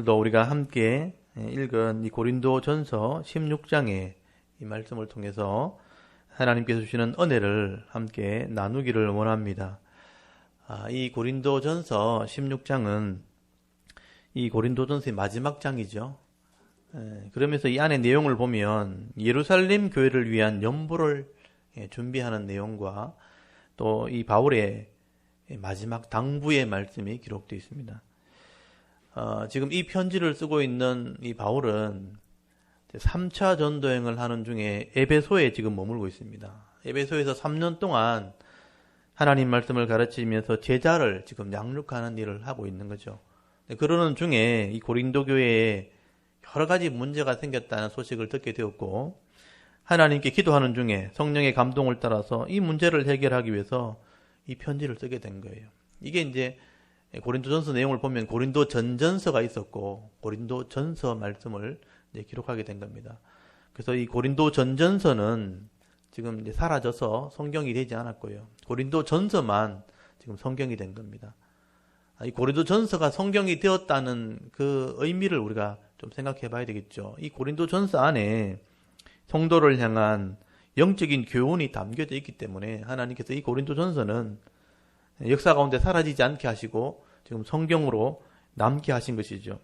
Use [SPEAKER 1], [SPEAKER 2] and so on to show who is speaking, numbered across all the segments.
[SPEAKER 1] 오늘도 우리가 함께 읽은 이 고린도전서 16장의 이 말씀을 통해서 하나님께서 주시는 은혜를 함께 나누기를 원합니다. 이 고린도전서 16장은 이 고린도전서의 마지막 장이죠. 그러면서 이 안에 내용을 보면 예루살렘 교회를 위한 연보를 준비하는 내용과 또 이 바울의 마지막 당부의 말씀이 기록되어 있습니다. 지금 이 편지를 쓰고 있는 이 바울은 3차 전도행을 하는 중에 에베소에 지금 머물고 있습니다. 에베소에서 3년 동안 하나님 말씀을 가르치면서 제자를 지금 양육하는 일을 하고 있는 거죠. 그러는 중에 이 고린도 교회에 여러 가지 문제가 생겼다는 소식을 듣게 되었고, 하나님께 기도하는 중에 성령의 감동을 따라서 이 문제를 해결하기 위해서 이 편지를 쓰게 된 거예요. 이게 이제 고린도전서 내용을 보면 고린도 전전서가 있었고 고린도 전서 말씀을 이제 기록하게 된 겁니다. 그래서 이 고린도 전전서는 지금 이제 사라져서 성경이 되지 않았고요. 고린도 전서만 지금 성경이 된 겁니다. 이 고린도 전서가 성경이 되었다는 그 의미를 우리가 좀 생각해 봐야 되겠죠. 이 고린도 전서 안에 성도를 향한 영적인 교훈이 담겨져 있기 때문에 하나님께서 이 고린도 전서는 역사 가운데 사라지지 않게 하시고 지금 성경으로 남게 하신 것이죠.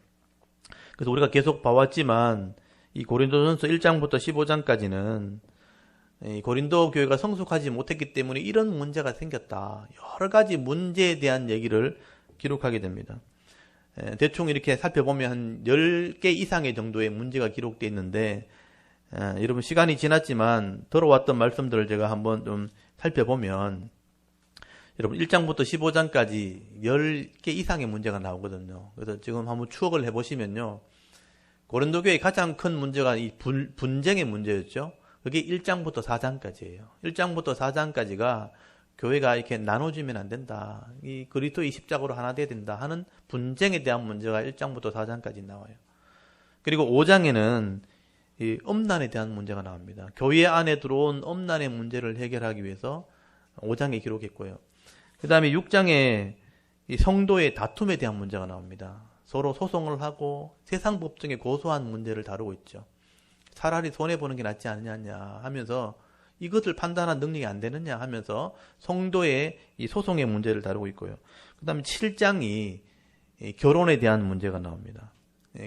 [SPEAKER 1] 그래서 우리가 계속 봐왔지만 이 고린도전서 1장부터 15장까지는 이 고린도 교회가 성숙하지 못했기 때문에 이런 문제가 생겼다. 여러 가지 문제에 대한 얘기를 기록하게 됩니다. 대충 이렇게 살펴보면 한 10개 이상의 정도의 문제가 기록되어 있는데, 여러분 시간이 지났지만 들어왔던 말씀들을 제가 한번 좀 살펴보면 여러분 1장부터 15장까지 10개 이상의 문제가 나오거든요. 그래서 지금 한번 추억을 해보시면요, 고린도 교회의 가장 큰 문제가 이 분쟁의 문제였죠. 그게 1장부터 4장까지예요. 1장부터 4장까지가 교회가 이렇게 나눠지면 안 된다, 이 그리스도의 십자가로 하나 돼야 된다 하는 분쟁에 대한 문제가 1장부터 4장까지 나와요. 그리고 5장에는 이 음란에 대한 문제가 나옵니다. 교회 안에 들어온 음란의 문제를 해결하기 위해서 5장에 기록했고요. 그 다음에 6장에 이 성도의 다툼에 대한 문제가 나옵니다. 서로 소송을 하고 세상 법정에 고소한 문제를 다루고 있죠. 차라리 손해보는 게 낫지 않느냐 하면서 이것을 판단한 능력이 안 되느냐 하면서 성도의 이 소송의 문제를 다루고 있고요. 그 다음에 7장이 결혼에 대한 문제가 나옵니다.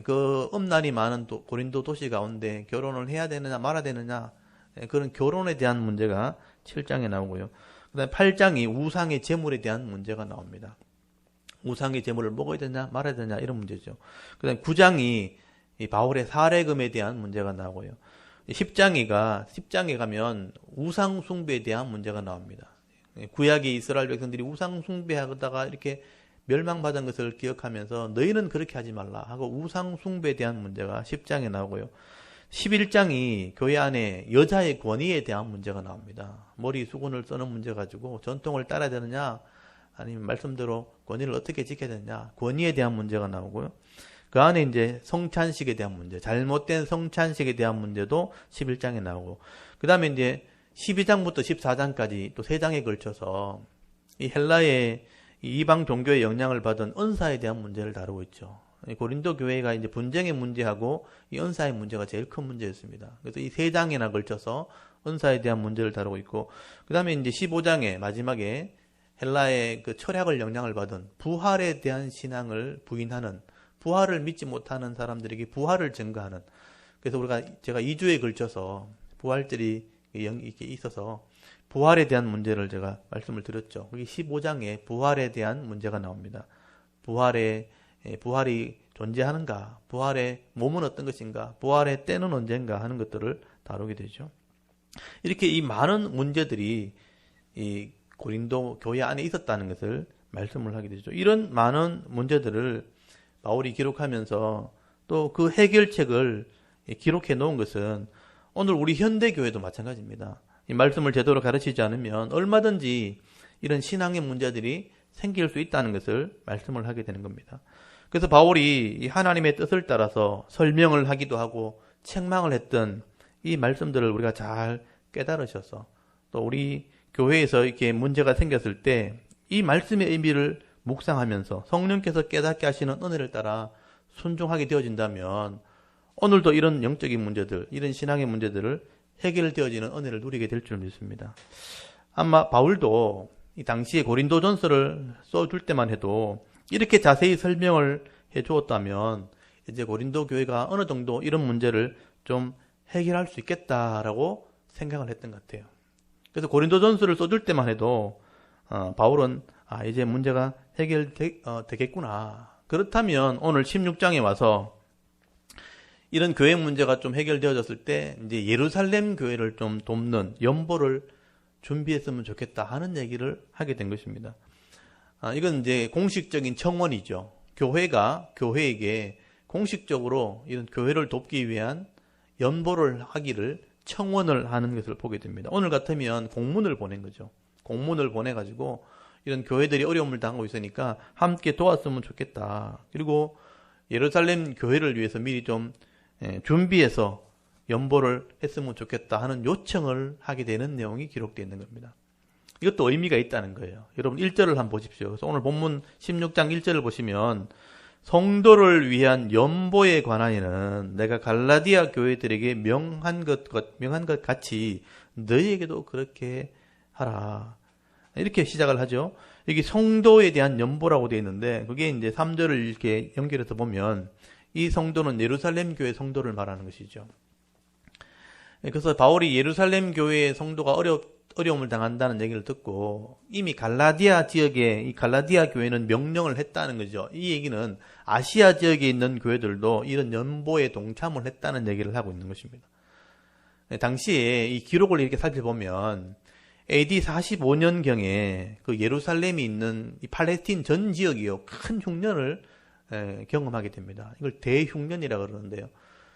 [SPEAKER 1] 그 음란이 많은 고린도 도시 가운데 결혼을 해야 되느냐 말아야 되느냐, 그런 결혼에 대한 문제가 7장에 나오고요. 그 다음에 8장이 우상의 제물에 대한 문제가 나옵니다. 우상의 제물을 먹어야 되냐 말아야 되냐 이런 문제죠. 그 다음에 9장이 바울의 사례금에 대한 문제가 나오고요. 10장에 가면 우상 숭배에 대한 문제가 나옵니다. 구약의 이스라엘 백성들이 우상 숭배하다가 이렇게 멸망받은 것을 기억하면서 너희는 그렇게 하지 말라 하고 우상 숭배에 대한 문제가 10장에 나오고요. 11장이 교회 안에 여자의 권위에 대한 문제가 나옵니다. 머리 수건을 쓰는 문제 가지고 전통을 따라야 되느냐 아니면 말씀대로 권위를 어떻게 지켜야 되느냐, 권위에 대한 문제가 나오고요. 그 안에 이제 성찬식에 대한 문제, 잘못된 성찬식에 대한 문제도 11장에 나오고, 그 다음에 이제 12장부터 14장까지 또 3장에 걸쳐서 이 헬라의 이방 종교의 영향을 받은 은사에 대한 문제를 다루고 있죠. 고린도 교회가 이제 분쟁의 문제하고 이 은사의 문제가 제일 큰 문제였습니다. 그래서 이 3장에나 걸쳐서 은사에 대한 문제를 다루고 있고, 그 다음에 이제 15장에 마지막에 헬라의 그 철학을 영향을 받은 부활에 대한 신앙을 부인하는, 부활을 믿지 못하는 사람들에게 부활을 증거하는, 그래서 제가 2주에 걸쳐서 부활절이 이렇게 있어서 부활에 대한 문제를 제가 말씀을 드렸죠. 거기 15장에 부활에 대한 문제가 나옵니다. 부활이 존재하는가, 부활의 몸은 어떤 것인가, 부활의 때는 언젠가 하는 것들을 다루게 되죠. 이렇게 이 많은 문제들이 이 고린도 교회 안에 있었다는 것을 말씀을 하게 되죠. 이런 많은 문제들을 바울이 기록하면서 또 그 해결책을 기록해 놓은 것은 오늘 우리 현대교회도 마찬가지입니다. 이 말씀을 제대로 가르치지 않으면 얼마든지 이런 신앙의 문제들이 생길 수 있다는 것을 말씀을 하게 되는 겁니다. 그래서 바울이 이 하나님의 뜻을 따라서 설명을 하기도 하고 책망을 했던 이 말씀들을 우리가 잘 깨달으셔서 또 우리 교회에서 이렇게 문제가 생겼을 때 이 말씀의 의미를 묵상하면서 성령께서 깨닫게 하시는 은혜를 따라 순종하게 되어진다면 오늘도 이런 영적인 문제들, 이런 신앙의 문제들을 해결되어지는 은혜를 누리게 될 줄 믿습니다. 아마 바울도 이 당시에 고린도전서를 써줄 때만 해도 이렇게 자세히 설명을 해 주었다면 이제 고린도 교회가 어느 정도 이런 문제를 좀 해결할 수 있겠다라고 생각을 했던 것 같아요. 그래서 고린도전서를 써줄 때만 해도 바울은 이제 문제가 해결되겠구나. 그렇다면 오늘 16장에 와서 이런 교회 문제가 좀 해결되어졌을 때 이제 예루살렘 교회를 좀 돕는 연보를 준비했으면 좋겠다 하는 얘기를 하게 된 것입니다. 이건 이제 공식적인 청원이죠. 교회가 교회에게 공식적으로 이런 교회를 돕기 위한 연보를 하기를 청원을 하는 것을 보게 됩니다. 오늘 같으면 공문을 보낸 거죠. 공문을 보내가지고 이런 교회들이 어려움을 당하고 있으니까 함께 도왔으면 좋겠다. 그리고 예루살렘 교회를 위해서 미리 좀 준비해서 연보를 했으면 좋겠다 하는 요청을 하게 되는 내용이 기록되어 있는 겁니다. 이것도 의미가 있다는 거예요. 여러분 1절을 한번 보십시오. 그래서 오늘 본문 16장 1절을 보시면 성도를 위한 연보에 관하여는 내가 갈라디아 교회들에게 명한 것 같이 너희에게도 그렇게 하라. 이렇게 시작을 하죠. 여기 성도에 대한 연보라고 되어 있는데 그게 이제 3절을 이렇게 연결해서 보면 이 성도는 예루살렘 교회 성도를 말하는 것이죠. 그래서 바울이 예루살렘 교회의 성도가 어려움을 당한다는 얘기를 듣고 이미 갈라디아 지역에 이 갈라디아 교회는 명령을 했다는 거죠. 이 얘기는 아시아 지역에 있는 교회들도 이런 연보에 동참을 했다는 얘기를 하고 있는 것입니다. 당시에 이 기록을 이렇게 살펴보면 AD 45년경에 그 예루살렘이 있는 이 팔레스틴 전 지역이요 큰 흉년을 경험하게 됩니다. 이걸 대흉년이라고 그러는데요.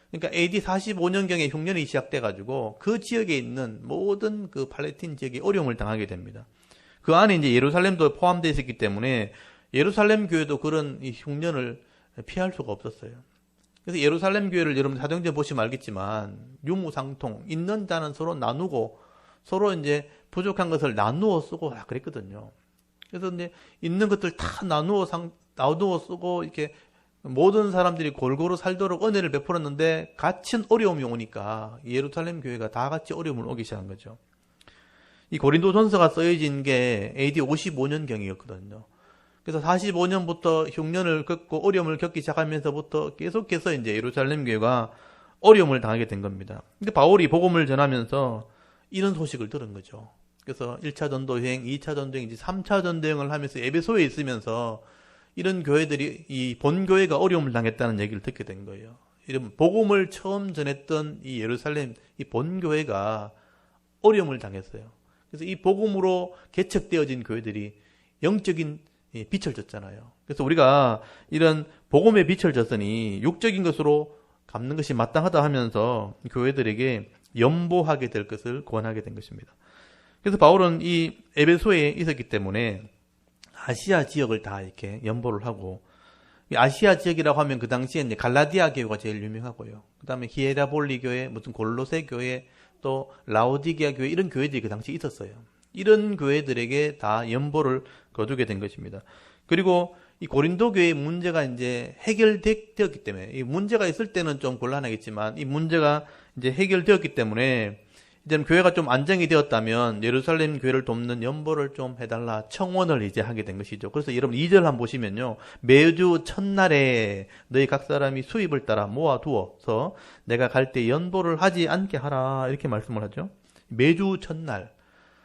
[SPEAKER 1] 그러니까 AD 45년경에 흉년이 시작돼가지고 그 지역에 있는 모든 그 팔레스틴 지역이 어려움을 당하게 됩니다. 그 안에 이제 예루살렘도 포함되어 있었기 때문에 예루살렘 교회도 그런 이 흉년을 피할 수가 없었어요. 그래서 예루살렘 교회를 여러분 사도행전 보시면 알겠지만 유무상통 있는 자는 서로 나누고 서로 이제 부족한 것을 나누어 쓰고 그랬거든요. 그래서 이제 있는 것들 다 나누어 쓰고 이렇게 모든 사람들이 골고루 살도록 은혜를 베풀었는데 갇힌 어려움이 오니까 예루살렘 교회가 다 같이 어려움을 오기 시작한 거죠. 이 고린도전서가 쓰여진 게 AD 55년경이었거든요. 그래서 45년부터 흉년을 겪고 어려움을 겪기 시작하면서부터 계속해서 이제 예루살렘 교회가 어려움을 당하게 된 겁니다. 근데 바울이 복음을 전하면서 이런 소식을 들은 거죠. 그래서 1차 전도여행, 2차 전도여행, 3차 전도여행을 하면서 에베소에 있으면서 이런 교회들이 이 본교회가 어려움을 당했다는 얘기를 듣게 된 거예요. 이런 복음을 처음 전했던 이 예루살렘 이 본교회가 어려움을 당했어요. 그래서 이 복음으로 개척되어진 교회들이 영적인 빛을 줬잖아요. 그래서 우리가 이런 복음의 빛을 줬으니 육적인 것으로 갚는 것이 마땅하다 하면서 교회들에게 연보하게 될 것을 권하게 된 것입니다. 그래서 바울은 이 에베소에 있었기 때문에 아시아 지역을 다 이렇게 연보를 하고, 아시아 지역이라고 하면 그 당시에 이제 갈라디아 교회가 제일 유명하고요. 그 다음에 히에라볼리 교회, 무슨 골로새 교회, 또 라오디게아 교회, 이런 교회들이 그 당시에 있었어요. 이런 교회들에게 다 연보를 거두게 된 것입니다. 그리고 이 고린도 교회의 문제가 이제 해결되었기 때문에, 이 문제가 있을 때는 좀 곤란하겠지만, 이 문제가 이제 해결되었기 때문에, 이제는 교회가 좀 안정이 되었다면 예루살렘 교회를 돕는 연보를 좀 해달라 청원을 이제 하게 된 것이죠. 그래서 여러분 2절 한번 보시면요. 매주 첫날에 너희 각 사람이 수입을 따라 모아두어서 내가 갈 때 연보를 하지 않게 하라 이렇게 말씀을 하죠. 매주 첫날.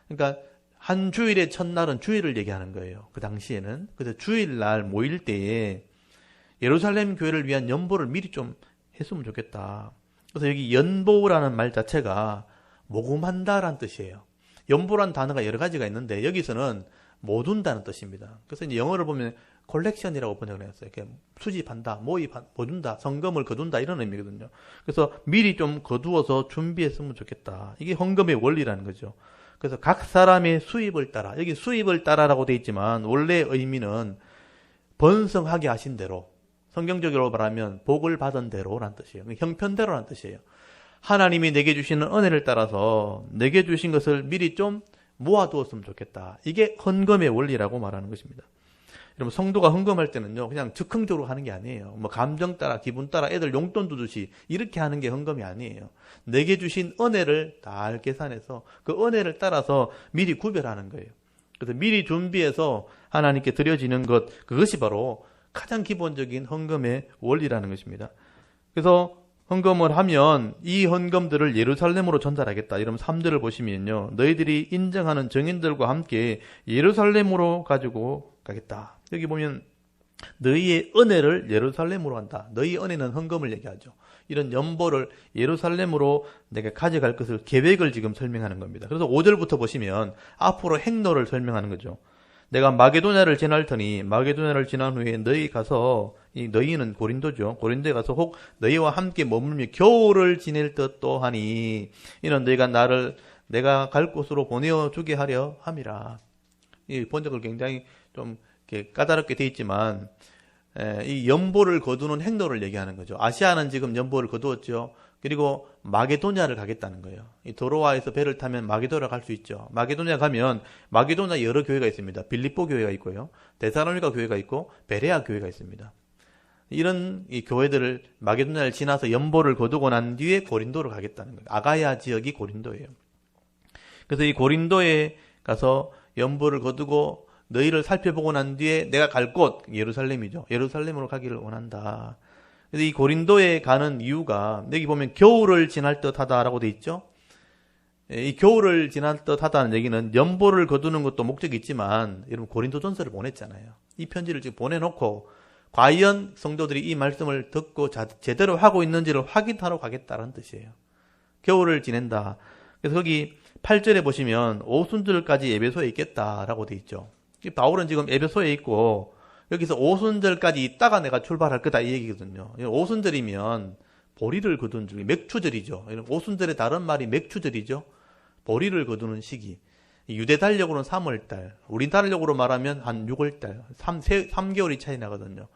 [SPEAKER 1] 그러니까 한 주일의 첫날은 주일을 얘기하는 거예요. 그 당시에는. 그래서 주일날 모일 때에 예루살렘 교회를 위한 연보를 미리 좀 했으면 좋겠다. 그래서 여기 연보라는 말 자체가 모금한다라는 뜻이에요. 연보란 단어가 여러 가지가 있는데 여기서는 모둔다는 뜻입니다. 그래서 이제 영어를 보면 콜렉션이라고 번역을 했어요. 이렇게 수집한다, 모준다, 성금을 거둔다 이런 의미거든요. 그래서 미리 좀 거두어서 준비했으면 좋겠다. 이게 헌금의 원리라는 거죠. 그래서 각 사람의 수입을 따라, 여기 수입을 따라라고 돼 있지만 원래 의미는 번성하게 하신 대로, 성경적으로 말하면 복을 받은 대로라는 뜻이에요. 형편대로라는 뜻이에요. 하나님이 내게 주시는 은혜를 따라서 내게 주신 것을 미리 좀 모아두었으면 좋겠다. 이게 헌금의 원리라고 말하는 것입니다. 여러분 성도가 헌금할 때는요 그냥 즉흥적으로 하는 게 아니에요. 뭐 감정 따라 기분 따라 애들 용돈 두듯이 이렇게 하는 게 헌금이 아니에요. 내게 주신 은혜를 잘 계산해서 그 은혜를 따라서 미리 구별하는 거예요. 그래서 미리 준비해서 하나님께 드려지는 것, 그것이 바로 가장 기본적인 헌금의 원리라는 것입니다. 그래서 헌금을 하면 이 헌금들을 예루살렘으로 전달하겠다. 이런 3절을 보시면요. 너희들이 인정하는 증인들과 함께 예루살렘으로 가지고 가겠다. 여기 보면 너희의 은혜를 예루살렘으로 한다. 너희 은혜는 헌금을 얘기하죠. 이런 연보를 예루살렘으로 내가 가져갈 것을 계획을 지금 설명하는 겁니다. 그래서 5절부터 보시면 앞으로 행로를 설명하는 거죠. 내가 마게도냐를 지날 터니 마게도냐를 지난 후에 너희 가서, 이 너희는 고린도죠. 고린도에 가서 혹 너희와 함께 머물며 겨울을 지낼 듯도 하니 이는 너희가 나를 내가 갈 곳으로 보내어주게 하려 함이라. 이 번역을 굉장히 좀 이렇게 까다롭게 돼 있지만 이 연보를 거두는 행로를 얘기하는 거죠. 아시아는 지금 연보를 거두었죠. 그리고 마게도냐를 가겠다는 거예요. 이 도로아에서 배를 타면 마게도냐 갈 수 있죠. 마게도냐 가면 마게도냐 여러 교회가 있습니다. 빌립보 교회가 있고요. 데살로니가 교회가 있고 베레아 교회가 있습니다. 이런 이 교회들을 마게도냐를 지나서 연보를 거두고 난 뒤에 고린도로 가겠다는 거예요. 아가야 지역이 고린도예요. 그래서 이 고린도에 가서 연보를 거두고 너희를 살펴보고 난 뒤에 내가 갈 곳 예루살렘이죠. 예루살렘으로 가기를 원한다. 그래서 이 고린도에 가는 이유가 여기 보면 겨울을 지날 듯하다라고 돼 있죠. 이 겨울을 지날 듯하다는 얘기는 연보를 거두는 것도 목적이 있지만 여러분 고린도전서를 보냈잖아요. 이 편지를 지금 보내놓고 과연 성도들이 이 말씀을 듣고 제대로 하고 있는지를 확인하러 가겠다는 뜻이에요. 겨울을 지낸다. 그래서 거기 8절에 보시면 오순절까지 에베소에 있겠다라고 돼 있죠. 바울은 지금 에베소에 있고 여기서 오순절까지 있다가 내가 출발할 거다 이 얘기거든요. 오순절이면 보리를 거두는 줄, 맥추절이죠. 오순절의 다른 말이 맥추절이죠. 보리를 거두는 시기. 유대 달력으로는 3월달, 우리 달력으로 말하면 한 6월달, 3개월이 차이 나거든요.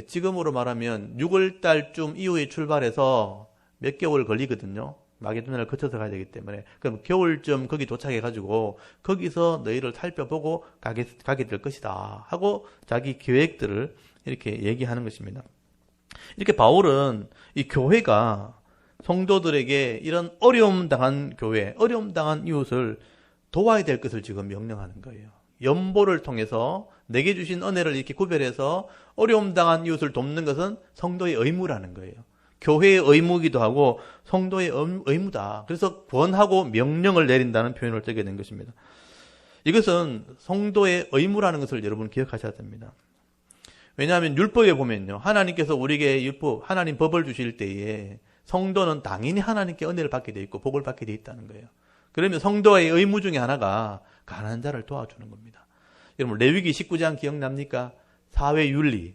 [SPEAKER 1] 지금으로 말하면 6월달쯤 이후에 출발해서 몇 개월 걸리거든요. 마게도냐를 거쳐서 가야 되기 때문에. 그럼 겨울쯤 거기 도착해가지고 거기서 너희를 살펴보고 가게 될 것이다 하고 자기 계획들을 이렇게 얘기하는 것입니다. 이렇게 바울은 이 교회가 성도들에게 이런 어려움 당한 교회, 어려움 당한 이웃을 도와야 될 것을 지금 명령하는 거예요. 연보를 통해서 내게 주신 은혜를 이렇게 구별해서 어려움 당한 이웃을 돕는 것은 성도의 의무라는 거예요. 교회의 의무이기도 하고 성도의 의무다. 그래서 권하고 명령을 내린다는 표현을 쓰게 된 것입니다. 이것은 성도의 의무라는 것을 여러분 기억하셔야 됩니다. 왜냐하면 율법에 보면요. 하나님께서 우리에게 율법, 하나님 법을 주실 때에 성도는 당연히 하나님께 은혜를 받게 돼 있고 복을 받게 돼 있다는 거예요. 그러면 성도의 의무 중에 하나가 가난한 자를 도와주는 겁니다. 여러분 레위기 19장 기억납니까? 사회 윤리.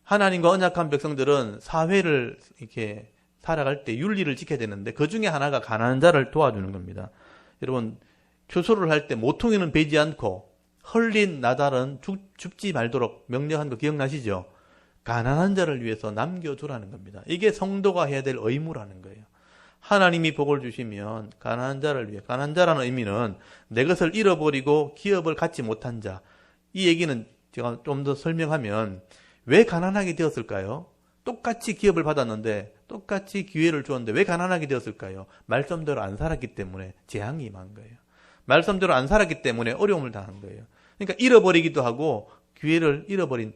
[SPEAKER 1] 하나님과 언약한 백성들은 사회를 이렇게 살아갈 때 윤리를 지켜야 되는데 그 중에 하나가 가난한 자를 도와주는 겁니다. 여러분 추수를 할 때 모퉁이는 베지 않고 헐린 나달은 줍지 말도록 명령한 거 기억나시죠? 가난한 자를 위해서 남겨두라는 겁니다. 이게 성도가 해야 될 의무라는 거예요. 하나님이 복을 주시면 가난한 자를 위해, 가난한 자라는 의미는 내 것을 잃어버리고 기업을 갖지 못한 자. 이 얘기는 제가 좀 더 설명하면 왜 가난하게 되었을까요? 똑같이 기업을 받았는데 똑같이 기회를 주었는데 왜 가난하게 되었을까요? 말씀대로 안 살았기 때문에 재앙이 임한 거예요. 말씀대로 안 살았기 때문에 어려움을 당한 거예요. 그러니까 잃어버리기도 하고 기회를 잃어버린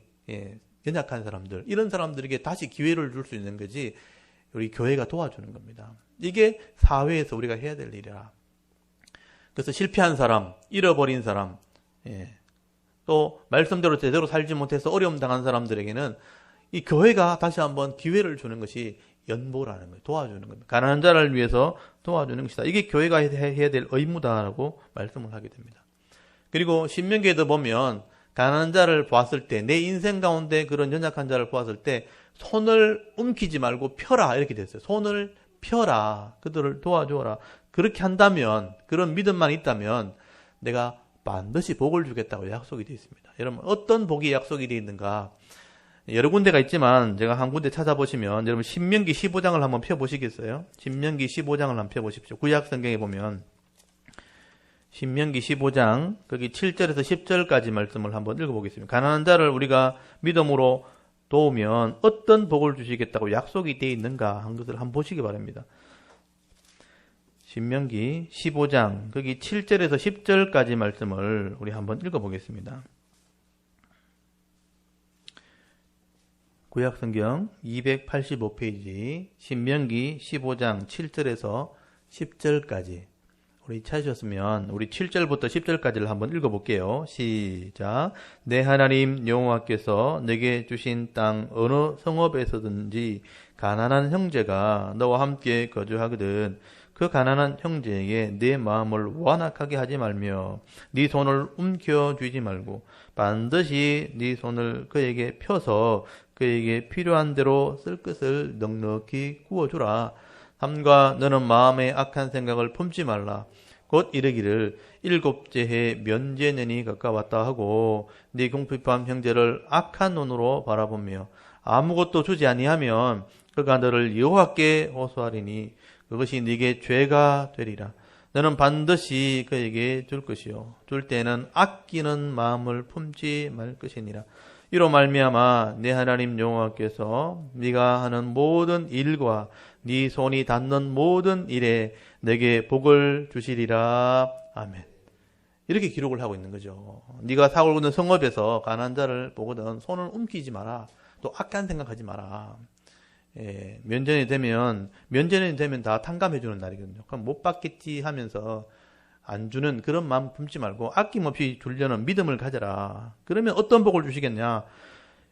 [SPEAKER 1] 연약한 사람들, 이런 사람들에게 다시 기회를 줄 수 있는 거지 우리 교회가 도와주는 겁니다. 이게 사회에서 우리가 해야 될 일이라. 그래서 실패한 사람, 잃어버린 사람, 또 말씀대로 제대로 살지 못해서 어려움 당한 사람들에게는 이 교회가 다시 한번 기회를 주는 것이 연보라는 거예요. 도와주는 겁니다. 가난한 자를 위해서 도와주는 것이다. 이게 교회가 해야 될 의무다라고 말씀을 하게 됩니다. 그리고 신명기에도 보면 가난한 자를 보았을 때, 내 인생 가운데 그런 연약한 자를 보았을 때 손을 움키지 말고 펴라 이렇게 됐어요. 손을 펴라. 그들을 도와줘라. 그렇게 한다면, 그런 믿음만 있다면 내가 반드시 복을 주겠다고 약속이 되어 있습니다. 여러분 어떤 복이 약속이 되어 있는가? 여러 군데가 있지만 제가 한 군데 찾아보시면 여러분 신명기 15장을 한번 펴보시겠어요? 신명기 15장을 한번 펴보십시오. 구약 성경에 보면 신명기 15장 거기 7절에서 10절까지 말씀을 한번 읽어보겠습니다. 가난한 자를 우리가 믿음으로 도우면 어떤 복을 주시겠다고 약속이 되어 있는가 한 것을 한번 보시기 바랍니다. 신명기 15장 거기 7절에서 10절까지 말씀을 우리 한번 읽어보겠습니다. 구약성경 285페이지 신명기 15장 7절에서 10절까지 우리 찾으셨으면 우리 7절부터 10절까지를 한번 읽어볼게요. 시작. 내 하나님 여호와께서 내게 주신 땅 어느 성읍에서든지 가난한 형제가 너와 함께 거주하거든 그 가난한 형제에게 내 마음을 완악하게 하지 말며 네 손을 움켜쥐지 말고 반드시 네 손을 그에게 펴서 그에게 필요한 대로 쓸 것을 넉넉히 구워주라. 삼가 너는 마음에 악한 생각을 품지 말라. 곧 이르기를 일곱째 해 면제년이 가까웠다 하고 네 궁핍한 형제를 악한 눈으로 바라보며 아무것도 주지 아니하면 그가 너를 여호와께 호소하리니 그것이 네게 죄가 되리라. 너는 반드시 그에게 줄 것이요 줄 때는 아끼는 마음을 품지 말 것이니라. 이로 말미암아 내 하나님 여호와께서 네가 하는 모든 일과 네 손이 닿는 모든 일에 내게 복을 주시리라. 아멘. 이렇게 기록을 하고 있는 거죠. 네가 살고 있는 성읍에서 가난한 자를 보거든 손을 움키지 마라. 또 악한 생각하지 마라. 면전이 되면 다 탕감해 주는 날이거든요. 그럼 못 받겠지 하면서 안 주는 그런 마음 품지 말고 아낌없이 주려는 믿음을 가져라. 그러면 어떤 복을 주시겠냐?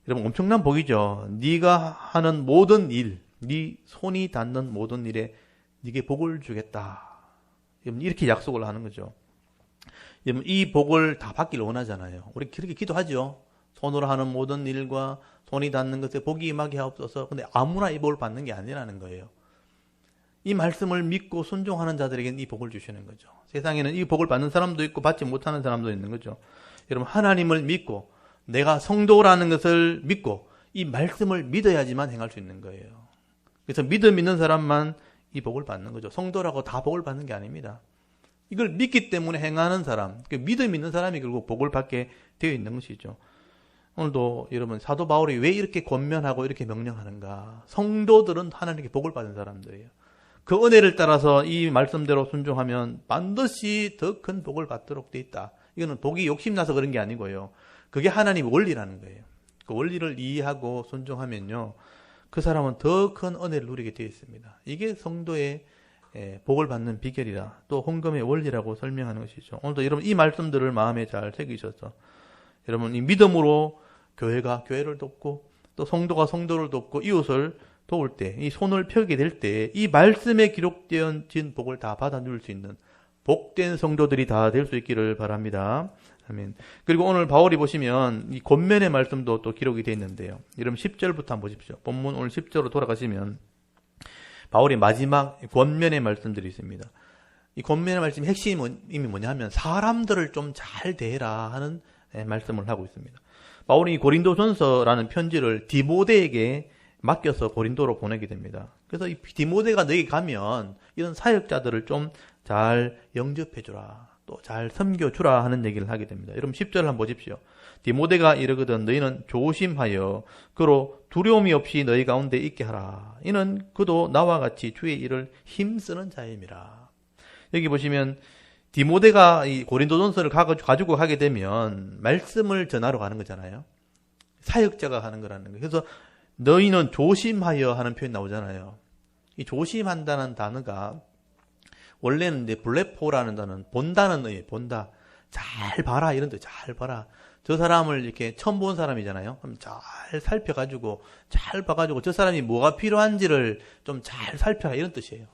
[SPEAKER 1] 여러분 엄청난 복이죠. 네가 하는 모든 일, 네 손이 닿는 모든 일에 네게 복을 주겠다. 이렇게 약속을 하는 거죠. 이 복을 다 받기를 원하잖아요. 우리 그렇게 기도하죠. 손으로 하는 모든 일과 손이 닿는 것에 복이 임하게 하옵소서. 근데 아무나 이 복을 받는 게 아니라는 거예요. 이 말씀을 믿고 순종하는 자들에게는 이 복을 주시는 거죠. 세상에는 이 복을 받는 사람도 있고 받지 못하는 사람도 있는 거죠. 여러분 하나님을 믿고 내가 성도라는 것을 믿고 이 말씀을 믿어야지만 행할 수 있는 거예요. 그래서 믿음 있는 사람만 이 복을 받는 거죠. 성도라고 다 복을 받는 게 아닙니다. 이걸 믿기 때문에 행하는 사람, 믿음 있는 사람이 결국 복을 받게 되어 있는 것이죠. 오늘도 여러분 사도 바울이 왜 이렇게 권면하고 이렇게 명령하는가? 성도들은 하나님께 복을 받은 사람들이에요. 그 은혜를 따라서 이 말씀대로 순종하면 반드시 더 큰 복을 받도록 돼 있다. 이거는 복이 욕심나서 그런 게 아니고요. 그게 하나님의 원리라는 거예요. 그 원리를 이해하고 순종하면요. 그 사람은 더 큰 은혜를 누리게 되어 있습니다. 이게 성도의 복을 받는 비결이라 또 헌금의 원리라고 설명하는 것이죠. 오늘도 여러분 이 말씀들을 마음에 잘 새기셔서 여러분 이 믿음으로 교회가 교회를 돕고 또 성도가 성도를 돕고 이웃을 도울 때, 이 손을 펴게 될 때 이 말씀에 기록되어진 복을 다 받아 누릴 수 있는 복된 성도들이 다 될 수 있기를 바랍니다. 아멘. 그리고 오늘 바울이 보시면 이 권면의 말씀도 또 기록이 되어 있는데요. 여러분 10절부터 한번 보십시오. 본문 오늘 10절로 돌아가시면 바울의 마지막 권면의 말씀들이 있습니다. 이 권면의 말씀의 핵심이 뭐냐면 사람들을 좀 잘 대해라 하는 말씀을 하고 있습니다. 바울이 고린도전서라는 편지를 디모데에게 맡겨서 고린도로 보내게 됩니다. 그래서 이 디모데가 너에게 가면 이런 사역자들을 좀 잘 영접해주라. 또 잘 섬겨주라 하는 얘기를 하게 됩니다. 여러분 10절 한번 보십시오. 디모데가 이르거든 너희는 조심하여 그로 두려움이 없이 너희 가운데 있게 하라. 이는 그도 나와 같이 주의 일을 힘쓰는 자임이라. 여기 보시면 디모데가 이 고린도전서를 가지고 가게 되면 말씀을 전하러 가는 거잖아요. 사역자가 가는 거라는 거예요. 그래서 너희는 조심하여 하는 표현이 나오잖아요. 이 조심한다는 단어가 원래는 이제 블레포라는 단어는 본다는 의미예요. 본다. 잘 봐라 이런 뜻. 잘 봐라. 저 사람을 이렇게 처음 본 사람이잖아요. 그럼 잘 살펴가지고 잘 봐가지고 저 사람이 뭐가 필요한지를 좀 잘 살펴라 이런 뜻이에요.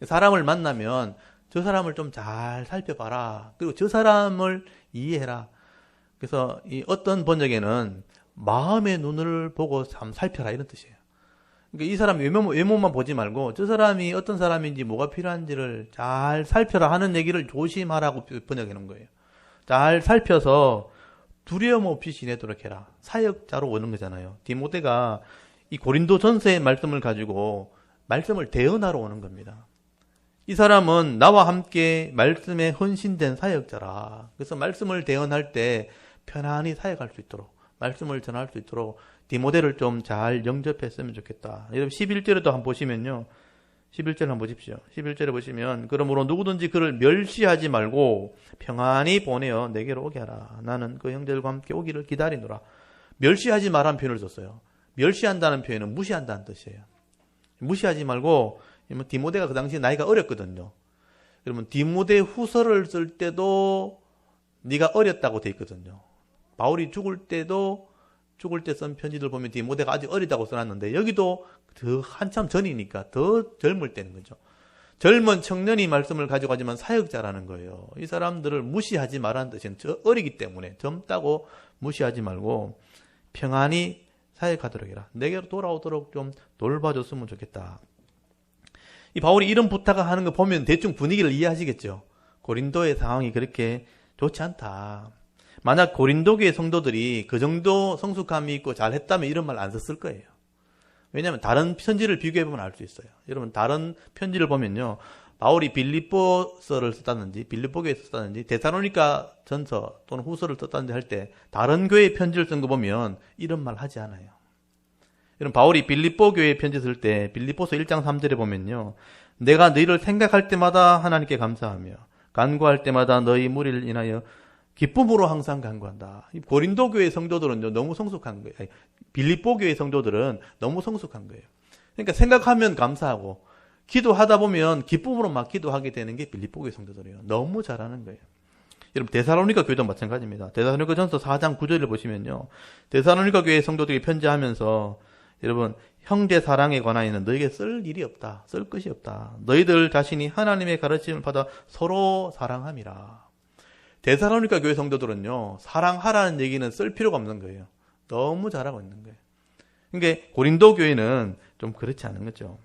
[SPEAKER 1] 사람을 만나면 저 사람을 좀 잘 살펴봐라. 그리고 저 사람을 이해해라. 그래서 이 어떤 번역에는 마음의 눈을 보고 참 살펴라 이런 뜻이에요. 그러니까 이 사람 외모만 보지 말고 저 사람이 어떤 사람인지 뭐가 필요한지를 잘 살펴라 하는 얘기를 조심하라고 번역해 놓은 거예요. 잘 살펴서 두려움 없이 지내도록 해라. 사역자로 오는 거잖아요. 디모데가 이 고린도 전서의 말씀을 가지고 말씀을 대언하러 오는 겁니다. 이 사람은 나와 함께 말씀에 헌신된 사역자라. 그래서 말씀을 대언할 때 편안히 사역할 수 있도록, 말씀을 전할 수 있도록 디모데를 좀 잘 영접했으면 좋겠다. 여러분 11절에도 한번 보시면요. 11절 한번 보십시오. 11절에 보시면 그러므로 누구든지 그를 멸시하지 말고 평안히 보내어 내게로 오게 하라. 나는 그 형제들과 함께 오기를 기다리노라. 멸시하지 말라는 표현을 썼어요. 멸시한다는 표현은 무시한다는 뜻이에요. 무시하지 말고, 디모데가 그 당시에 나이가 어렸거든요. 그러면 디모데 후서를 쓸 때도 네가 어렸다고 돼 있거든요. 바울이 죽을 때 쓴 편지들 보면 디모데가 아직 어리다고 써놨는데 여기도 더 한참 전이니까 더 젊을 때는 거죠. 젊은 청년이 말씀을 가져가지만 사역자라는 거예요. 이 사람들을 무시하지 말라는 뜻은 어리기 때문에 젊다고 무시하지 말고 평안히 사역하도록 해라. 내게로 돌아오도록 좀 돌봐줬으면 좋겠다. 이 바울이 이런 부탁을 하는 거 보면 대충 분위기를 이해하시겠죠. 고린도의 상황이 그렇게 좋지 않다. 만약 고린도 교회 성도들이 그 정도 성숙함이 있고 잘했다면 이런 말 안 썼을 거예요. 왜냐하면 다른 편지를 비교해보면 알 수 있어요. 여러분 다른 편지를 보면요. 바울이 빌립보서를 썼다든지 빌립보 교회에 썼다든지 데살로니가 전서 또는 후서를 썼다든지 할 때 다른 교회의 편지를 쓴 거 보면 이런 말 하지 않아요. 여러분 바울이 빌립보 교회에 편지 쓸 때 빌립보서 1장 3절에 보면요. 내가 너희를 생각할 때마다 하나님께 감사하며 간구할 때마다 너희 무리를 인하여 기쁨으로 항상 간구한다. 고린도 교회 성도들은 너무 성숙한 거예요. 빌립보 교회 성도들은 너무 성숙한 거예요. 그러니까 생각하면 감사하고 기도하다 보면 기쁨으로 막 기도하게 되는 게 빌립보 교회 성도들이에요. 너무 잘하는 거예요. 여러분 데살로니가 교회도 마찬가지입니다. 데살로니가 전서 4장 9절을 보시면요. 데살로니가 교회 성도들이 편지하면서 여러분 형제 사랑에 관하여는 너에게 쓸 일이 없다. 쓸 것이 없다. 너희들 자신이 하나님의 가르침을 받아 서로 사랑함이라. 데살로니가 교회 성도들은요. 사랑하라는 얘기는 쓸 필요가 없는 거예요. 너무 잘하고 있는 거예요. 그러니까 고린도 교회는 좀 그렇지 않은 거죠.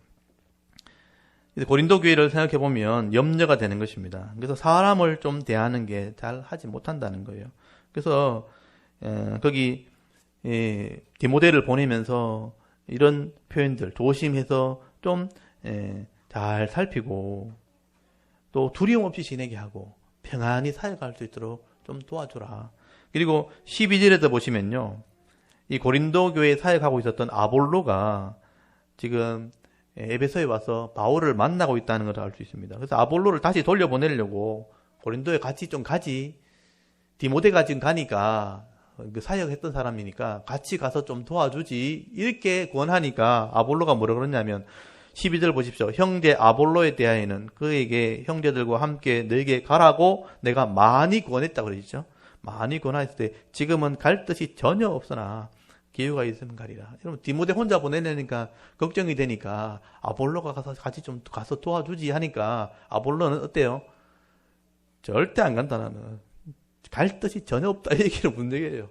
[SPEAKER 1] 고린도 교회를 생각해 보면 염려가 되는 것입니다. 그래서 사람을 좀 대하는 게 잘 하지 못한다는 거예요. 그래서 거기 디모데를 보내면서 이런 표현들 조심해서 좀 잘 살피고 또 두려움 없이 지내게 하고 평안히 사역할 수 있도록 좀 도와주라. 그리고 12절에서 보시면요. 이 고린도 교회에 사역하고 있었던 아볼로가 지금 에베소에 와서 바울을 만나고 있다는 걸 알 수 있습니다. 그래서 아볼로를 다시 돌려보내려고 고린도에 같이 좀 가지. 디모데가 지금 가니까 그 사역했던 사람이니까 같이 가서 좀 도와주지. 이렇게 권하니까 아볼로가 뭐라 그러냐면 12절 보십시오. 형제 아볼로에 대하여는 그에게 형제들과 함께 너에게 가라고 내가 많이 권했다고 그러죠. 많이 권하였을 때 지금은 갈 뜻이 전혀 없으나 기회가 있으면 가리라. 여러분 디모데 혼자 보내려니까 걱정이 되니까 아볼로가 가서 같이 좀 가서 도와주지 하니까 아볼로는 어때요? 절대 안 간다 나는. 갈 뜻이 전혀 없다 이 얘기를 문 얘기예요.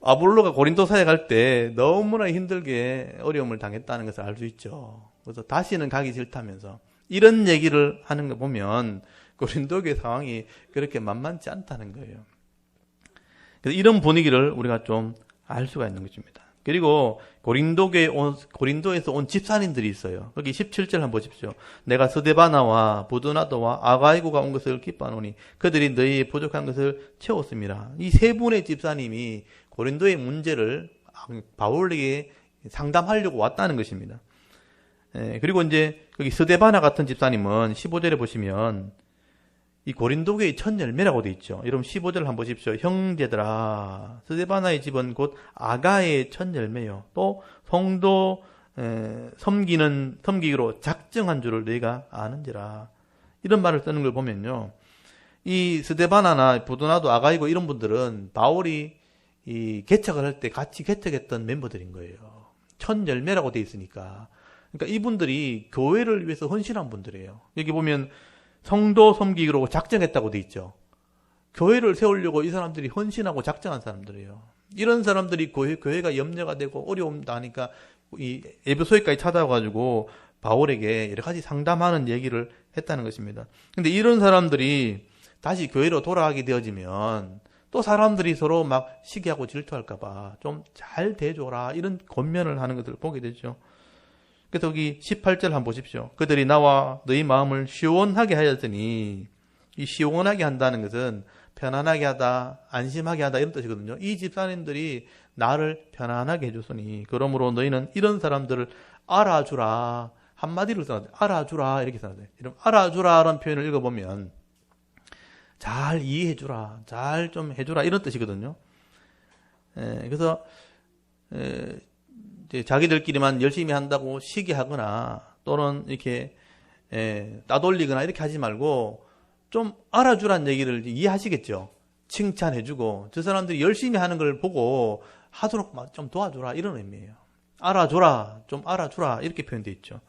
[SPEAKER 1] 아볼로가 고린도 사역할 때 너무나 힘들게 어려움을 당했다는 것을 알 수 있죠. 그래서 다시는 가기 싫다면서 이런 얘기를 하는 거 보면 고린도 교회 상황이 그렇게 만만치 않다는 거예요. 그래서 이런 분위기를 우리가 좀 알 수가 있는 것입니다. 그리고 고린도에서 온 집사님들이 있어요. 거기 17절 한번 보십시오. 내가 스데바나와 부두나도와 아가이고가 온 것을 기뻐하노니 그들이 너희의 부족한 것을 채웠습니다. 이 세 분의 집사님이 고린도의 문제를 바울에게 상담하려고 왔다는 것입니다. 그리고 이제 여기 스데바나 같은 집사님은 15절에 보시면 이 고린도 교회의 첫 열매라고 되어 있죠. 여러분 15절 한번 보십시오. 형제들아 스데바나의 집은 곧 아가의 첫 열매요. 또 성도 섬기기로 작정한 줄을 너희가 아는지라. 이런 말을 쓰는 걸 보면요. 이 스데바나나 부도나도 아가이고 이런 분들은 바울이 이 개척을 할 때 같이 개척했던 멤버들인 거예요. 첫 열매라고 되어 있으니까. 그러니까 이분들이 교회를 위해서 헌신한 분들이에요. 여기 보면 성도 섬기기로 작정했다고 돼 있죠. 교회를 세우려고 이 사람들이 헌신하고 작정한 사람들이에요. 이런 사람들이 교회가 염려가 되고 어려움 당하니까 이 에베소에까지 찾아와가지고 바울에게 여러 가지 상담하는 얘기를 했다는 것입니다. 근데 이런 사람들이 다시 교회로 돌아가게 되어지면 또 사람들이 서로 막 시기하고 질투할까봐 좀 잘 대줘라 이런 권면을 하는 것을 보게 되죠. 그래서 여기 18절 한번 보십시오. 그들이 나와 너희 마음을 시원하게 하였더니, 이 시원하게 한다는 것은 편안하게 하다, 안심하게 하다 이런 뜻이거든요. 이 집사님들이 나를 편안하게 해줬으니 그러므로 너희는 이런 사람들을 알아주라. 한마디로 써야 돼. 알아주라 이렇게 써야 돼. 이런 알아주라라는 표현을 읽어보면 잘 이해해주라, 잘 좀 해주라 이런 뜻이거든요. 그래서 이제 자기들끼리만 열심히 한다고 시기하거나 또는 이렇게 따돌리거나 이렇게 하지 말고 좀 알아주라는 얘기를 이해하시겠죠. 칭찬해주고 저 사람들이 열심히 하는 걸 보고 하도록 좀 도와주라 이런 의미예요. 알아주라, 좀 알아주라 이렇게 표현되어 있죠.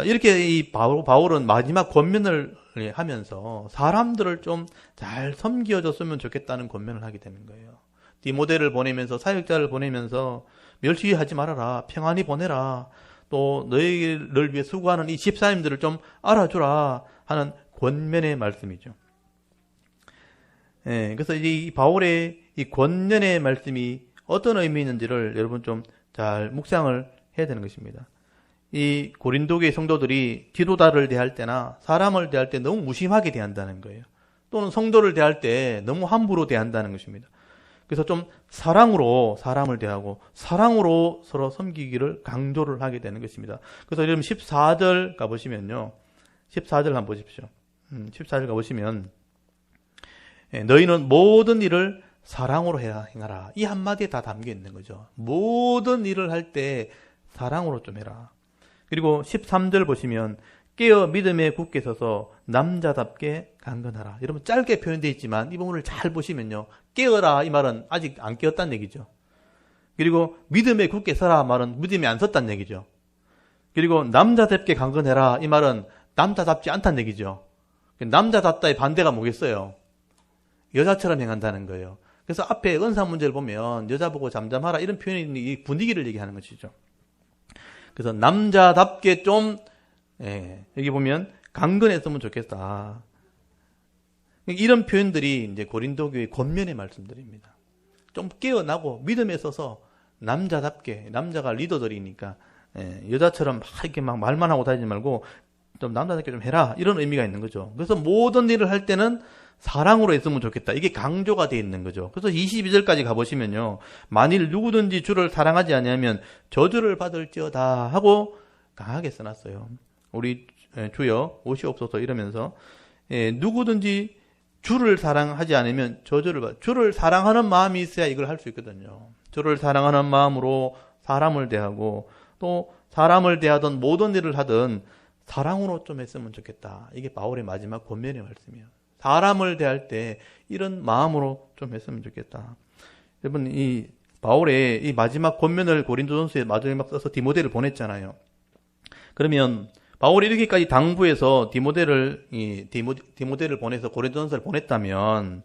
[SPEAKER 1] 이렇게 이 바울은 마지막 권면을 하면서 사람들을 좀 잘 섬겨줬으면 좋겠다는 권면을 하게 되는 거예요. 디모데를 보내면서 사역자를 보내면서 멸시하지 말아라, 평안히 보내라, 또 너희를 위해 수고하는 이 집사님들을 좀 알아주라 하는 권면의 말씀이죠. 그래서 이 바울의 이 권면의 말씀이 어떤 의미 있는지를 여러분 좀 잘 묵상을 해야 되는 것입니다. 이 고린도교의 성도들이 지도자를 대할 때나 사람을 대할 때 너무 무심하게 대한다는 거예요. 또는 성도를 대할 때 너무 함부로 대한다는 것입니다. 그래서 좀 사랑으로 사람을 대하고 사랑으로 서로 섬기기를 강조를 하게 되는 것입니다. 그래서 여러분 14절 가보시면요. 14절 한번 보십시오. 14절 가보시면 너희는 모든 일을 사랑으로 행하라. 이 한마디에 다 담겨 있는 거죠. 모든 일을 할 때 사랑으로 좀 해라. 그리고 13절 보시면 깨어 믿음에 굳게 서서 남자답게 강건하라. 여러분 짧게 표현되어 있지만 이 부분을 잘 보시면요. 깨어라 이 말은 아직 안 깨었다는 얘기죠. 그리고 믿음에 굳게 서라 말은 믿음이 안 섰다는 얘기죠. 그리고 남자답게 강건해라 이 말은 남자답지 않다는 얘기죠. 남자답다의 반대가 뭐겠어요? 여자처럼 행한다는 거예요. 그래서 앞에 은사 문제를 보면 여자 보고 잠잠하라 이런 표현이 이 분위기를 얘기하는 것이죠. 그래서 남자답게 좀 여기 보면 강건했으면 좋겠다. 이런 표현들이 이제 고린도 교회 권면의 말씀들입니다. 좀 깨어나고 믿음에 서서 남자답게, 남자가 리더들이니까 여자처럼 막 이렇게 막 말만 하고 다니지 말고 좀 남자답게 좀 해라 이런 의미가 있는 거죠. 그래서 모든 일을 할 때는 사랑으로 했으면 좋겠다. 이게 강조가 되어 있는 거죠. 그래서 22절까지 가보시면요. 만일 누구든지 주를 사랑하지 아니하면 저주를 받을지어다 하고 강하게 써놨어요. 우리 주여 오시옵소서 이러면서 누구든지 주를 사랑하지 않으면 주를 사랑하는 마음이 있어야 이걸 할 수 있거든요. 주를 사랑하는 마음으로 사람을 대하고 또 사람을 대하던 모든 일을 하든 사랑으로 좀 했으면 좋겠다. 이게 바울의 마지막 권면의 말씀이에요. 사람을 대할 때 이런 마음으로 좀 했으면 좋겠다. 여러분 이 바울의 이 마지막 권면을 고린도전서에 마지막 써서 디모데를 보냈잖아요. 그러면 바울이 이렇게까지 당부해서 디모데를 보내서 고린도전서를 보냈다면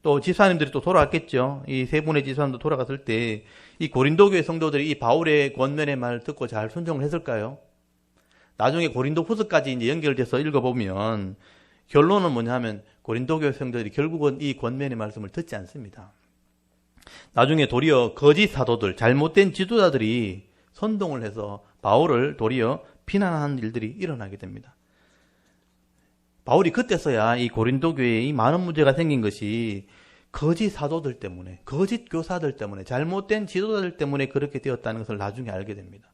[SPEAKER 1] 또 지사님들이 또 돌아왔겠죠. 이 세 분의 지사님도 돌아갔을 때 이 고린도교회 성도들이 이 바울의 권면의 말을 듣고 잘 순종을 했을까요? 나중에 고린도 후서까지 이제 연결돼서 읽어보면 결론은 뭐냐면 고린도교회 성도들이 결국은 이 권면의 말씀을 듣지 않습니다. 나중에 도리어 거짓 사도들, 잘못된 지도자들이 선동을 해서 바울을 도리어 비난하는 일들이 일어나게 됩니다. 바울이 그때서야 이 고린도교회에 이 많은 문제가 생긴 것이 거짓 사도들 때문에, 거짓 교사들 때문에, 잘못된 지도자들 때문에 그렇게 되었다는 것을 나중에 알게 됩니다.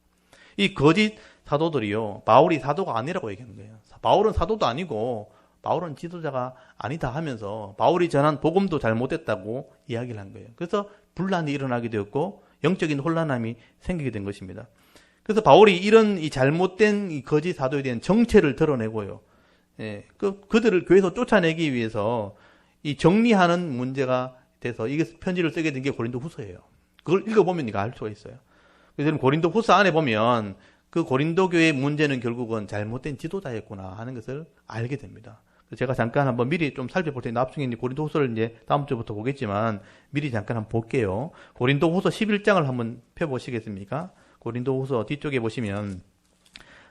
[SPEAKER 1] 이 거짓 사도들이요, 바울이 사도가 아니라고 얘기하는 거예요. 바울은 사도도 아니고 바울은 지도자가 아니다 하면서 바울이 전한 복음도 잘못됐다고 이야기를 한 거예요. 그래서 분란이 일어나게 되었고 영적인 혼란함이 생기게 된 것입니다. 그래서 바울이 이런 이 잘못된 이 거짓 사도에 대한 정체를 드러내고요. 그들을 교회에서 쫓아내기 위해서 이 정리하는 문제가 돼서 이게 편지를 쓰게 된 게 고린도 후서예요. 그걸 읽어보면 네가 알 수가 있어요. 그래서 고린도 후서 안에 보면 그 고린도 교회의 문제는 결국은 잘못된 지도자였구나 하는 것을 알게 됩니다. 제가 잠깐 한번 미리 좀 살펴볼 텐데 나중에 고린도 후서를 이제 다음 주부터 보겠지만 미리 잠깐 한번 볼게요. 고린도 후서 11장을 한번 펴보시겠습니까? 고린도 후서 뒤쪽에 보시면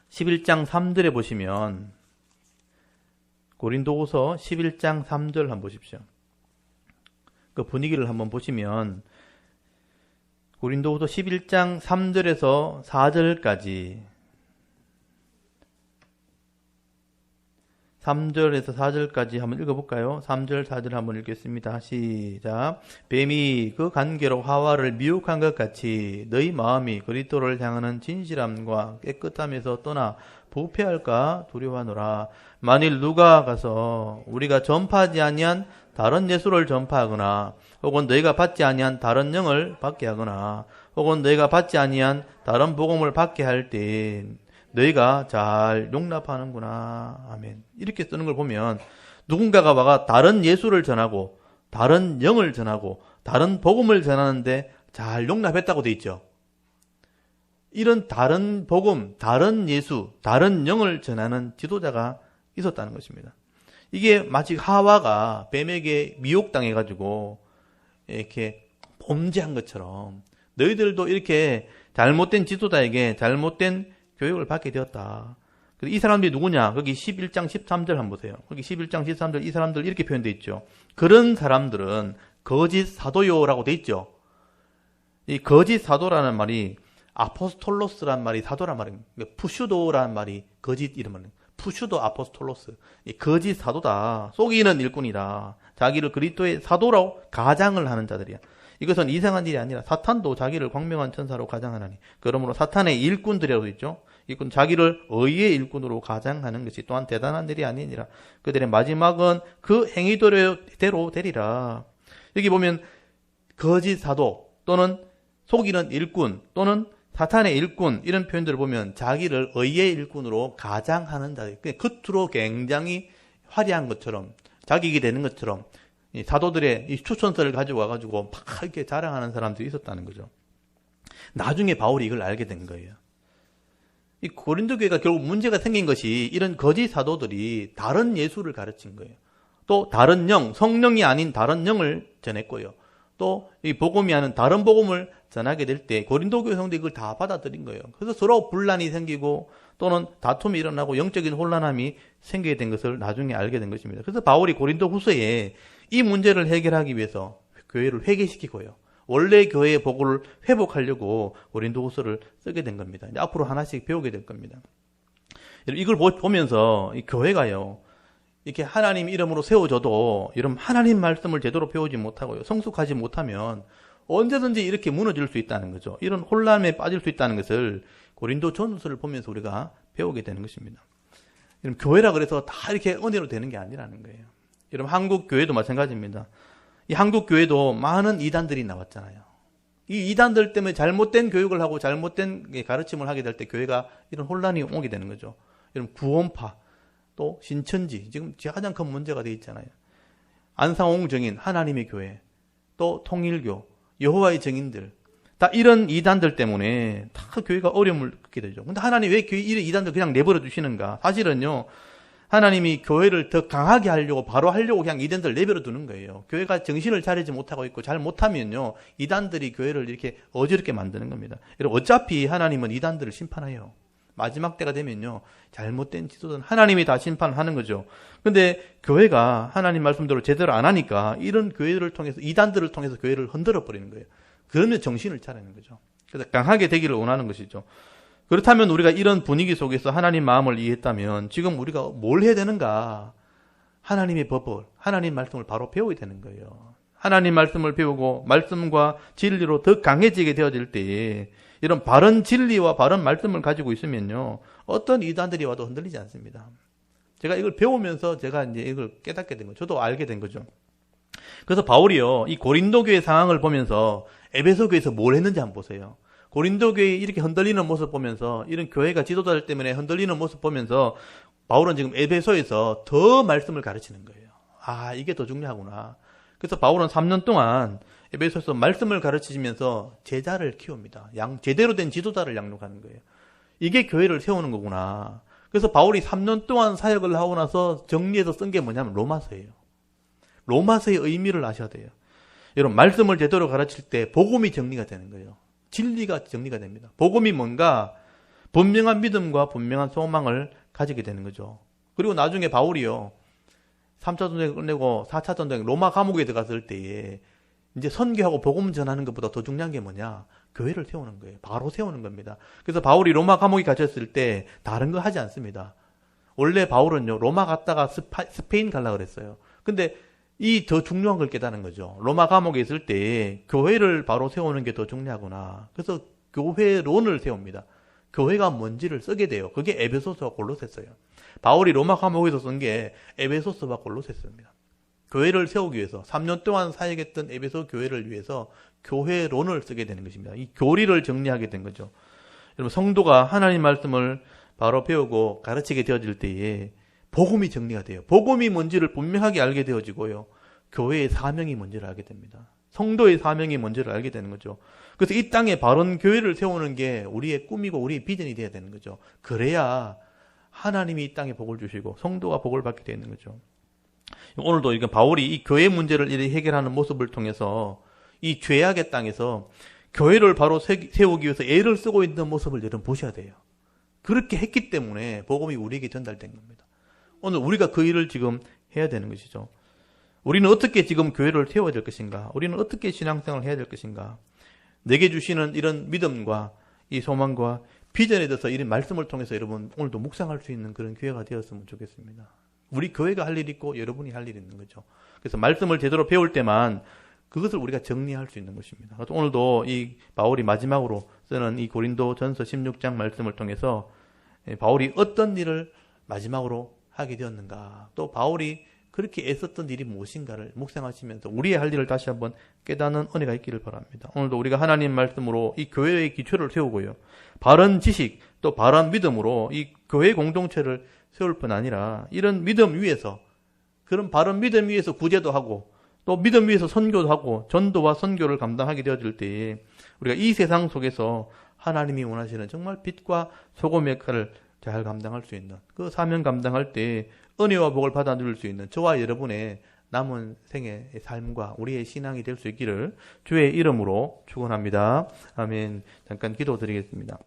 [SPEAKER 1] 11장 3절에 보시면 고린도 후서 11장 3절 한번 보십시오. 그 분위기를 한번 보시면 고린도 후서 11장 3절에서 4절까지 3절에서 4절까지 한번 읽어볼까요? 3절, 4절 한번 읽겠습니다. 시작. 뱀이 그 관계로 하와를 미혹한 것 같이 너희 마음이 그리스도를 향하는 진실함과 깨끗함에서 떠나 부패할까 두려워하노라. 만일 누가 가서 우리가 전파하지 아니한 다른 예수를 전파하거나 혹은 너희가 받지 아니한 다른 영을 받게 하거나 혹은 너희가 받지 아니한 다른 복음을 받게 할 때 너희가 잘 용납하는구나. 아멘. 이렇게 쓰는 걸 보면 누군가가 와가 다른 예수를 전하고 다른 영을 전하고 다른 복음을 전하는데 잘 용납했다고 돼 있죠. 이런 다른 복음, 다른 예수, 다른 영을 전하는 지도자가 있었다는 것입니다. 이게 마치 하와가 뱀에게 미혹당해가지고 이렇게 범죄한 것처럼 너희들도 이렇게 잘못된 지도자에게 잘못된 교육을 받게 되었다. 이 사람들이 누구냐? 거기 11장 13절 한번 보세요. 거기 11장 13절 이 사람들 이렇게 표현되어 있죠. 그런 사람들은 거짓 사도요라고 되어 있죠. 이 거짓 사도라는 말이 아포스톨로스란 말이 사도란 말입니다. 푸슈도라는 말이 거짓 이름은 푸슈도 아포스톨로스. 이 거짓 사도다. 속이는 일꾼이다. 자기를 그리스도의 사도라고 가장을 하는 자들이야. 이것은 이상한 일이 아니라 사탄도 자기를 광명한 천사로 가장하나니 그러므로 사탄의 일꾼들이라고 있죠. 일꾼 자기를 의의 일꾼으로 가장하는 것이 또한 대단한 일이 아니니라. 그들의 마지막은 그 행위대로 되리라. 여기 보면 거짓 사도 또는 속이는 일꾼 또는 사탄의 일꾼 이런 표현들을 보면 자기를 의의 일꾼으로 가장하는 자들. 겉으로 굉장히 화려한 것처럼 자기에게 되는 것처럼 이 사도들의 이 추천서를 가지고 와가지고 막 이렇게 자랑하는 사람들이 있었다는 거죠. 나중에 바울이 이걸 알게 된 거예요. 이 고린도 교회가 결국 문제가 생긴 것이 이런 거짓 사도들이 다른 예수를 가르친 거예요. 또 다른 영, 성령이 아닌 다른 영을 전했고요. 또 이 복음이 아닌 다른 복음을 전하게 될 때 고린도 교회 성도들이 그걸 다 받아들인 거예요. 그래서 서로 분란이 생기고 또는 다툼이 일어나고 영적인 혼란함이 생기게 된 것을 나중에 알게 된 것입니다. 그래서 바울이 고린도 후서에 이 문제를 해결하기 위해서 교회를 회개시키고요. 원래 교회의 복을 회복하려고 고린도 후서를 쓰게 된 겁니다. 이제 앞으로 하나씩 배우게 될 겁니다. 이걸 보면서 이 교회가요. 이렇게 하나님 이름으로 세워져도 이런 하나님 말씀을 제대로 배우지 못하고요. 성숙하지 못하면 언제든지 이렇게 무너질 수 있다는 거죠. 이런 혼란에 빠질 수 있다는 것을 고린도 전서를 보면서 우리가 배우게 되는 것입니다. 여러분, 교회라 그래서 다 이렇게 은혜로 되는 게 아니라는 거예요. 여러분, 한국 교회도 마찬가지입니다. 이 한국 교회도 많은 이단들이 나왔잖아요. 이 이단들 때문에 잘못된 교육을 하고 잘못된 가르침을 하게 될 때 교회가 이런 혼란이 오게 되는 거죠. 여러분, 구원파, 또 신천지, 지금 가장 큰 문제가 되어 있잖아요. 안상홍 증인, 하나님의 교회, 또 통일교, 여호와의 증인들, 다 이런 이단들 때문에 다 교회가 어려움을 겪게 되죠. 근데 하나님 왜 이런 이단들 그냥 내버려 두시는가? 사실은요, 하나님이 교회를 더 강하게 하려고 바로 하려고 그냥 이단들 내버려 두는 거예요. 교회가 정신을 차리지 못하고 있고 잘 못하면요, 이단들이 교회를 이렇게 어지럽게 만드는 겁니다. 여러분, 어차피 하나님은 이단들을 심판해요. 마지막 때가 되면요, 잘못된 지도자는 하나님이 다 심판하는 거죠. 근데 교회가 하나님 말씀대로 제대로 안 하니까 이런 교회를 통해서, 이단들을 통해서 교회를 흔들어 버리는 거예요. 그러면 정신을 차리는 거죠. 그래서 강하게 되기를 원하는 것이죠. 그렇다면 우리가 이런 분위기 속에서 하나님 마음을 이해했다면 지금 우리가 뭘 해야 되는가? 하나님의 법을, 하나님 말씀을 바로 배워야 되는 거예요. 하나님 말씀을 배우고 말씀과 진리로 더 강해지게 되어질 때에 이런 바른 진리와 바른 말씀을 가지고 있으면요, 어떤 이단들이 와도 흔들리지 않습니다. 제가 이걸 배우면서 제가 이제 이걸 깨닫게 된 거죠. 저도 알게 된 거죠. 그래서 바울이요, 이 고린도 교회 상황을 보면서 에베소 교회에서 뭘 했는지 한번 보세요. 고린도 교회 이렇게 흔들리는 모습 보면서, 이런 교회가 지도자들 때문에 흔들리는 모습 보면서 바울은 지금 에베소에서 더 말씀을 가르치는 거예요. 아, 이게 더 중요하구나. 그래서 바울은 3년 동안 에베소에서 말씀을 가르치면서 제자를 키웁니다. 제대로 된 지도자를 양육하는 거예요. 이게 교회를 세우는 거구나. 그래서 바울이 3년 동안 사역을 하고 나서 정리해서 쓴 게 뭐냐면 로마서예요. 로마서의 의미를 아셔야 돼요. 여러분, 말씀을 제대로 가르칠 때 복음이 정리가 되는 거예요. 진리가 정리가 됩니다. 복음이 뭔가? 분명한 믿음과 분명한 소망을 가지게 되는 거죠. 그리고 나중에 바울이요, 3차 전쟁을 끝내고 4차 전쟁 로마 감옥에 들어갔을 때에 이제 선교하고 복음 전하는 것보다 더 중요한 게 뭐냐? 교회를 세우는 거예요. 바로 세우는 겁니다. 그래서 바울이 로마 감옥에 갇혔을 때 다른 거 하지 않습니다. 원래 바울은요, 로마 갔다가 스페인 가려고 그랬어요. 근데 이 더 중요한 걸 깨닫는 거죠. 로마 감옥에 있을 때 교회를 바로 세우는 게 더 중요하구나. 그래서 교회론을 세웁니다. 교회가 뭔지를 쓰게 돼요. 그게 에베소서와 골로새서예요. 바울이 로마 감옥에서 쓴 게 에베소서와 골로새서입니다. 교회를 세우기 위해서 3년 동안 사역했던 에베소 교회를 위해서 교회론을 쓰게 되는 것입니다. 이 교리를 정리하게 된 거죠. 여러분, 성도가 하나님 말씀을 바로 배우고 가르치게 되어질 때에 복음이 정리가 돼요. 복음이 뭔지를 분명하게 알게 되어지고요. 교회의 사명이 뭔지를 알게 됩니다. 성도의 사명이 뭔지를 알게 되는 거죠. 그래서 이 땅에 바른 교회를 세우는 게 우리의 꿈이고 우리의 비전이 되어야 되는 거죠. 그래야 하나님이 이 땅에 복을 주시고 성도가 복을 받게 되는 거죠. 오늘도 이건 바울이 이 교회 문제를 이렇게 해결하는 모습을 통해서 이 죄악의 땅에서 교회를 바로 세우기 위해서 애를 쓰고 있는 모습을 여러분 보셔야 돼요. 그렇게 했기 때문에 복음이 우리에게 전달된 겁니다. 오늘 우리가 그 일을 지금 해야 되는 것이죠. 우리는 어떻게 지금 교회를 세워야 될 것인가? 우리는 어떻게 신앙생활을 해야 될 것인가? 내게 주시는 이런 믿음과 이 소망과 비전에 대해서 이런 말씀을 통해서 여러분 오늘도 묵상할 수 있는 그런 기회가 되었으면 좋겠습니다. 우리 교회가 할 일이 있고 여러분이 할 일이 있는 거죠. 그래서 말씀을 제대로 배울 때만 그것을 우리가 정리할 수 있는 것입니다. 그래서 오늘도 이 바울이 마지막으로 쓰는 이 고린도 전서 16장 말씀을 통해서 바울이 어떤 일을 마지막으로 하게 되었는가, 또 바울이 그렇게 애썼던 일이 무엇인가를 묵상하시면서 우리의 할 일을 다시 한번 깨닫는 은혜가 있기를 바랍니다. 오늘도 우리가 하나님 말씀으로 이 교회의 기초를 세우고요, 바른 지식 또 바른 믿음으로 이 교회 공동체를 세울 뿐 아니라 이런 믿음 위에서, 그런 바른 믿음 위에서 구제도 하고 또 믿음 위에서 선교도 하고 전도와 선교를 감당하게 되어질 때에 우리가 이 세상 속에서 하나님이 원하시는 정말 빛과 소금의 역할을 잘 감당할 수 있는, 그 사명 감당할 때 은혜와 복을 받아 누릴 수 있는 저와 여러분의 남은 생의 삶과 우리의 신앙이 될 수 있기를 주의 이름으로 축원합니다. 아멘. 잠깐 기도드리겠습니다.